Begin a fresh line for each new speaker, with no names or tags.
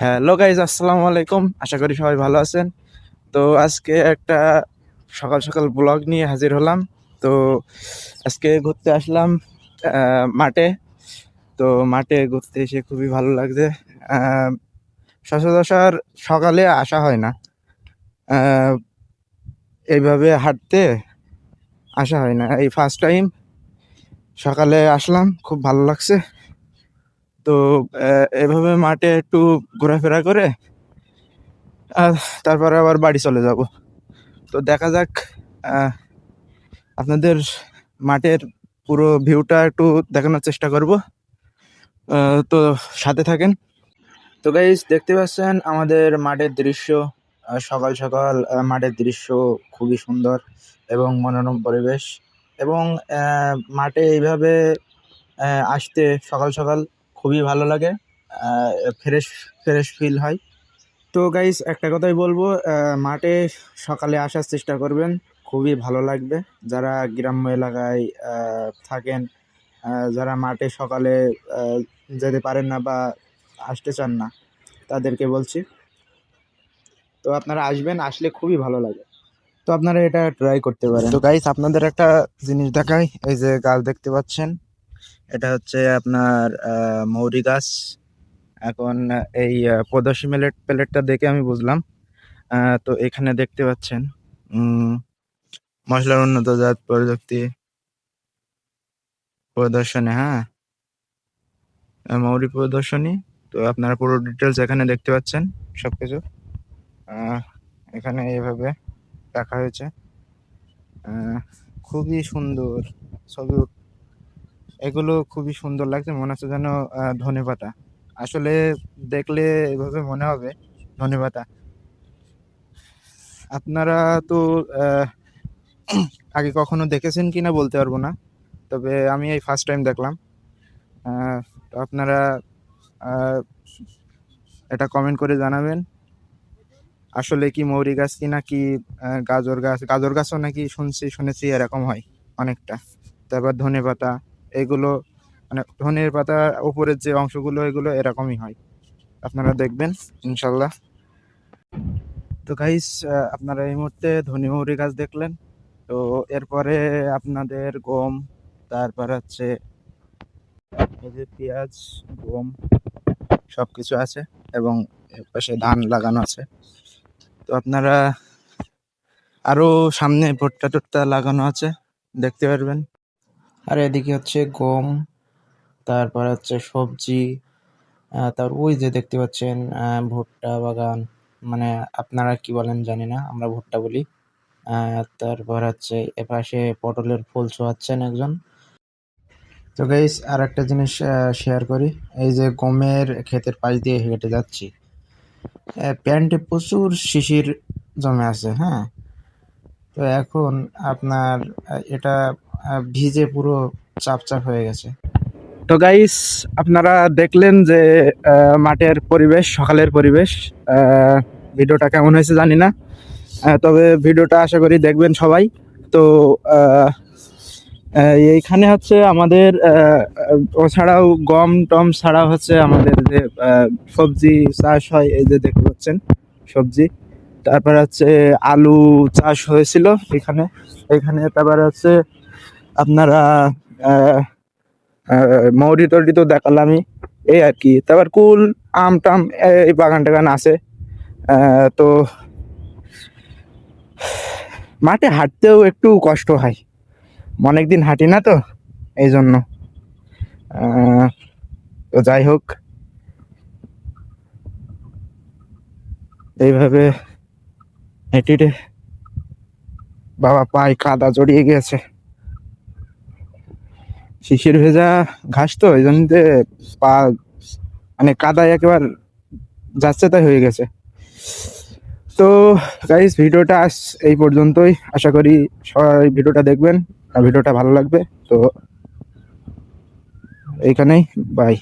Hello guys, আসসালামু আলাইকুম। আশা করি সবাই ভালো আছেন। তো আজকে একটা সকাল সকাল ব্লগ নিয়ে হাজির হলাম। তো আজকে ঘুরতে আসলাম মাঠে। তো মাঠে ঘুরতে এসে খুবই ভালো লাগছে। আহ, সচরাচর সকালে আসা হয় না, আহ, এইভাবে হাঁটতে আসা হয় না, এই ফার্স্ট টাইম সকালে আসলাম, খুব ভালো লাগছে। তো এভাবে মাঠে একটু ঘোরাফেরা করে আহ, তারপরে আবার বাড়ি চলে যাব। তো দেখা যাক, আহ, আপনাদের মাঠের পুরো ভিউটা একটু দেখানোর চেষ্টা করব। তো সাথে থাকেন। তো গাইস, দেখতে পাচ্ছেন আমাদের মাঠের দৃশ্য। সকাল সকাল মাঠের দৃশ্য খুবই সুন্দর এবং মনোরম পরিবেশ। এবং মাঠে এইভাবে আসতে সকাল সকাল খুবই ভালো লাগে, ফ্রেশ ফ্রেশ ফিল হয়। তো গাইস, একটা কথাই বলবো, মাঠে সকালে আসার চেষ্টা করবেন, খুবই ভালো লাগবে। যারা গ্রাম্য এলাকায় থাকেন, যারা মাঠে সকালে আহ, যেতে পারেন না বা আসতে চান না, তাদেরকে বলছি। তো আপনারা আসবেন, আসলে খুবই ভালো লাগে। তো আপনারা এটা ট্রাই করতে পারেন। তো গাইস, আপনাদের একটা জিনিস দেখাই। এই যে গাছ দেখতে পাচ্ছেন, এটা হচ্ছে আপনার মৌরি গাছ। এখন এই পদ্মসী প্লেটটা দেখে আমি বুঝলাম। তো এখানে দেখতে পাচ্ছেন মশলার উন্নত জাত প্রযুক্তি প্রদর্শনী, হ্যাঁ, মৌরি প্রদর্শনী। তো আপনারা পুরো ডিটেলস এখানে দেখতে পাচ্ছেন সবকিছু। আহ, এখানে এইভাবে রাখা হয়েছে। আহ, খুবই সুন্দর ছবি। এগুলো খুবই সুন্দর লাগছে, মনে হচ্ছে যেন ধনেপাতা। আসলে দেখলে এভাবে মনে হবে ধনেপাতা। আপনারা তো আহ, আগে কখনো দেখেছেন কিনা বলতে পারবো না, তবে আমি এই ফার্স্ট টাইম দেখলাম। তো আপনারা আহ, এটা কমেন্ট করে জানাবেন আসলে কি মৌরি গাছ কি নাকি গাজর গাছ। গাজর গাছও নাকি শুনেছি এরকম হয় অনেকটা। তারপর ধনেপাতা, এগুলো মানে ধনের পাতা উপরের যে অংশগুলো এগুলো এরকমই হয়। আপনারা দেখবেন ইনশাল্লাহ। তো গাইস, আপনারা এই মুহূর্তে ধনে মৌরি গাছ দেখলেন। তো এরপরে আপনাদের গম, তারপর হচ্ছে এই যে পেঁয়াজ, গম সবকিছু আছে এবং এর পাশে ধান লাগানো আছে। তো আপনারা আরো সামনে ভুট্টা টুট্টা লাগানো আছে, দেখতে পারবেন। আর এদিকে হচ্ছে গম, তারপর হচ্ছে সবজি। তারপর ওই যে দেখতে পাচ্ছেন ভুট্টা বাগান, মানে আপনারা কি বলেন জানি না, আমরা ভুট্টা বলি। তারপর হচ্ছে এপাশে পটলের ফুল ছোঁয়াচ্ছেন একজন। তো গাইস, আর একটা জিনিস শেয়ার করি। এই যে গমের ক্ষেতের পাশ দিয়ে হেঁটে যাচ্ছি, প্যান্টে প্রচুর শিশির জমে আছে, হ্যাঁ। তো এখন আপনার এটা ভিজে পুরো চাপ চাপ হয়ে গেছে। তো গাইস, আপনারা দেখলেন যে মাঠের পরিবেশ, সকালের পরিবেশ। ভিডিওটা কেমন হয়েছে জানি না, তবে ভিডিওটা আশা করি দেখবেন সবাই। তো এইখানে হচ্ছে আমাদের ওছাড়াও গম টম ছাড়াও হচ্ছে আমাদের যে সবজি চাষ হয়, এই যে দেখতে পাচ্ছেন সবজি। তারপর হচ্ছে আলু চাষ হয়েছিল এখানে। এখানে তারপর হচ্ছে আপনারা মৌরি টরি তো দেখালামই, এই আর কি। তারপর কুল, আম টাম, এই বাগান টাগান আছে। তো মাঠে হাঁটতেও একটু কষ্ট হয়, অনেকদিন হাঁটি না তো, এই জন্য। তো যাই হোক, এইভাবে হেঁটে হেঁটে বাবা পায়ে কাদা জড়িয়ে গিয়েছে। শিশির ভেজা ঘাস তো, এই জন্য পা মানে কাদায় একেবারে যাচ্ছে তাই হয়ে গেছে। তো গাইস, ভিডিওটা আজ এই পর্যন্তই। আশা করি সবাই ভিডিওটা দেখবেন আর ভিডিওটা ভালো লাগবে। তো এইখানেই বাই।